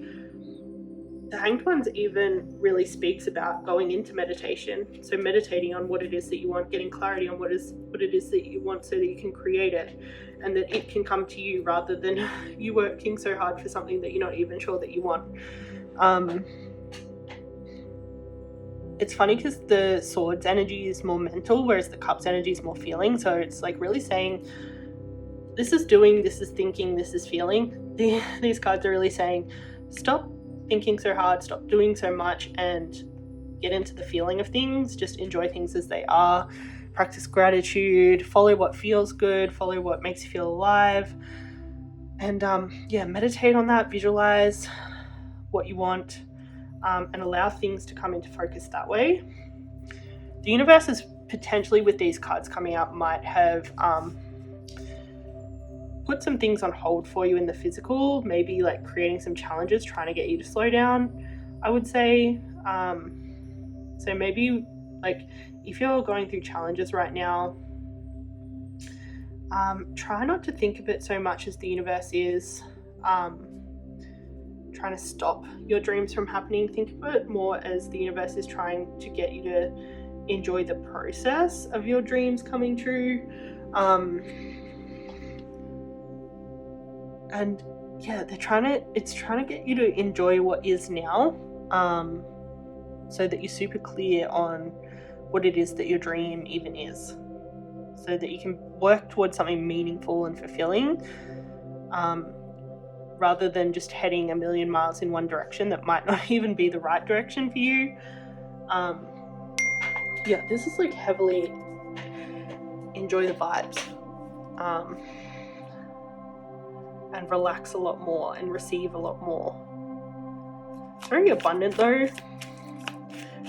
the Hanged One's even really speaks about going into meditation. So meditating on what it is that you want, getting clarity on what it is that you want so that you can create it and that it can come to you rather than you working so hard for something that you're not even sure that you want. It's funny because the Swords energy is more mental, whereas the Cups energy is more feeling. So it's like really saying, this is doing, this is thinking, this is feeling. These cards are really saying, stop thinking so hard, stop doing so much, and get into the feeling of things. Just enjoy things as they are. Practice gratitude, follow what feels good, follow what makes you feel alive. And meditate on that, visualize what you want, and allow things to come into focus that way. The universe is potentially, with these cards coming out, might have put some things on hold for you in the physical, maybe like creating some challenges, trying to get you to slow down, I would say. So maybe like if you're going through challenges right now, try not to think of it so much as the universe is trying to stop your dreams from happening. Think of it more as the universe is trying to get you to enjoy the process of your dreams coming true. And it's trying to get you to enjoy what is now, so that you're super clear on what it is that your dream even is, so that you can work towards something meaningful and fulfilling, rather than just heading a million miles in one direction that might not even be the right direction for you. This is like heavily enjoy the vibes, and relax a lot more and receive a lot more. It's very abundant though.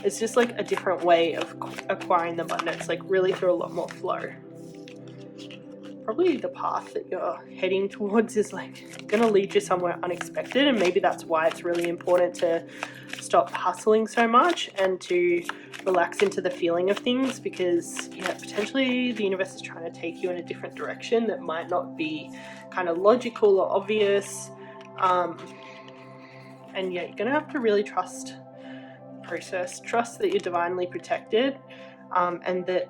It's just like a different way of acquiring the abundance, like really through a lot more flow. Probably the path that you're heading towards is like gonna lead you somewhere unexpected, and maybe that's why it's really important to stop hustling so much and to relax into the feeling of things, because potentially the universe is trying to take you in a different direction that might not be kind of logical or obvious, and you're gonna have to really trust the process, trust that you're divinely protected, and that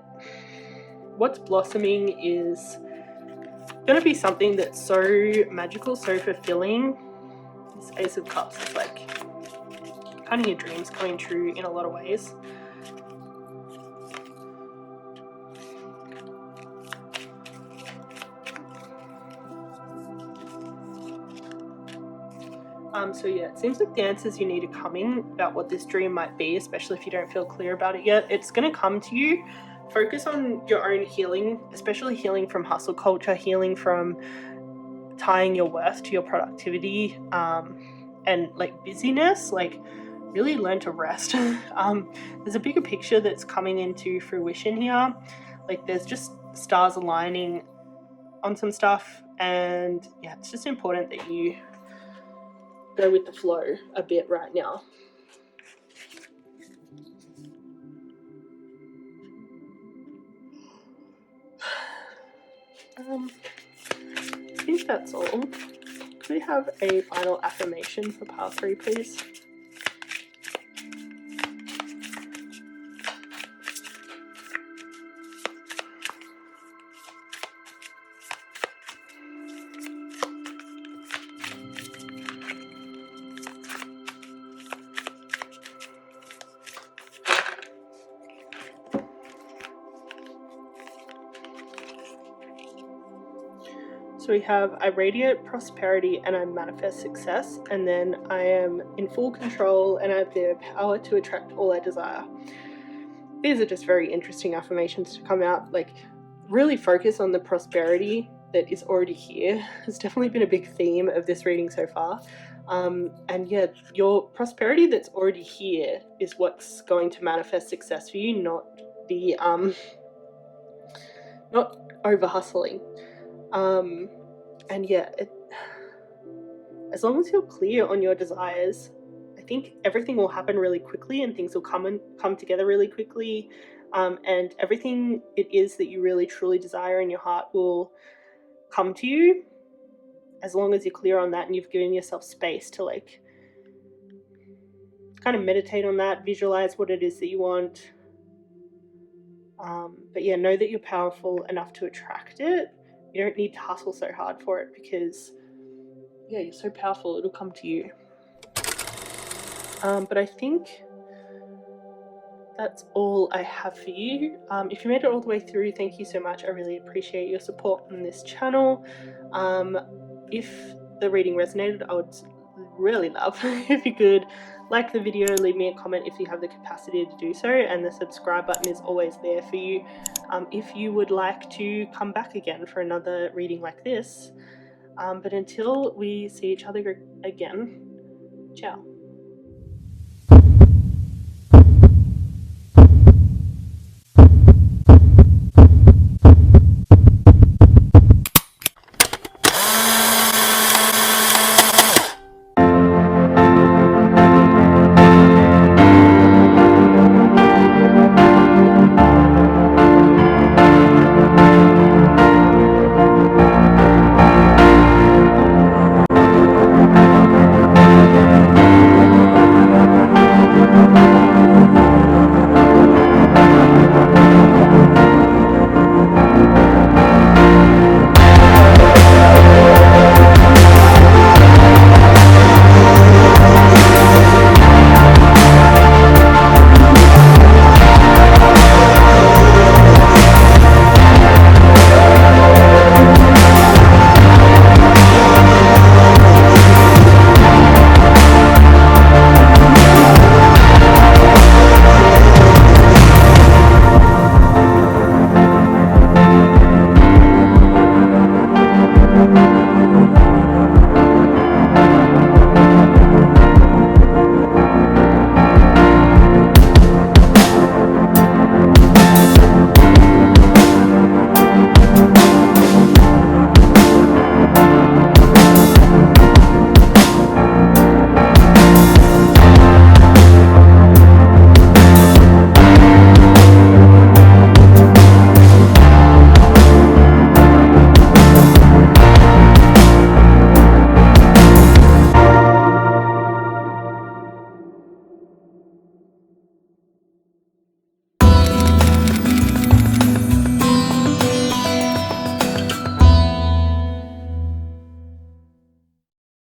what's blossoming is going to be something that's so magical, so fulfilling. This Ace of Cups is like kind of your dreams coming true in a lot of ways. It seems like the answers you need are coming about what this dream might be, especially if you don't feel clear about it yet. It's going to come to you. Focus on your own healing, especially healing from hustle culture, healing from tying your worth to your productivity, and like busyness. Like really learn to rest. There's a bigger picture that's coming into fruition here. Like there's just stars aligning on some stuff, and it's just important that you go with the flow a bit right now. I think that's all. Could we have a final affirmation for pile 3, please? So we have, I radiate prosperity and I manifest success, and then I am in full control and I have the power to attract all I desire. These are just very interesting affirmations to come out. Like, really focus on the prosperity that is already here. It's definitely been a big theme of this reading so far. And yeah, your prosperity that's already here is what's going to manifest success for you, not the not over hustling. And yeah, as long as you're clear on your desires, I think everything will happen really quickly and things will come together really quickly. And everything it is that you really truly desire in your heart will come to you, as long as you're clear on that and you've given yourself space to like kind of meditate on that, visualize what it is that you want. But yeah, know that you're powerful enough to attract it. You don't need to hustle so hard for it, because yeah, you're so powerful, it'll come to you. But I think that's all I have for you. If you made it all the way through, thank you so much. I really appreciate your support on this channel. If the reading resonated, I would really love if you could like the video, leave me a comment if you have the capacity to do so, and the subscribe button is always there for you if you would like to come back again for another reading like this. But until we see each other again, ciao.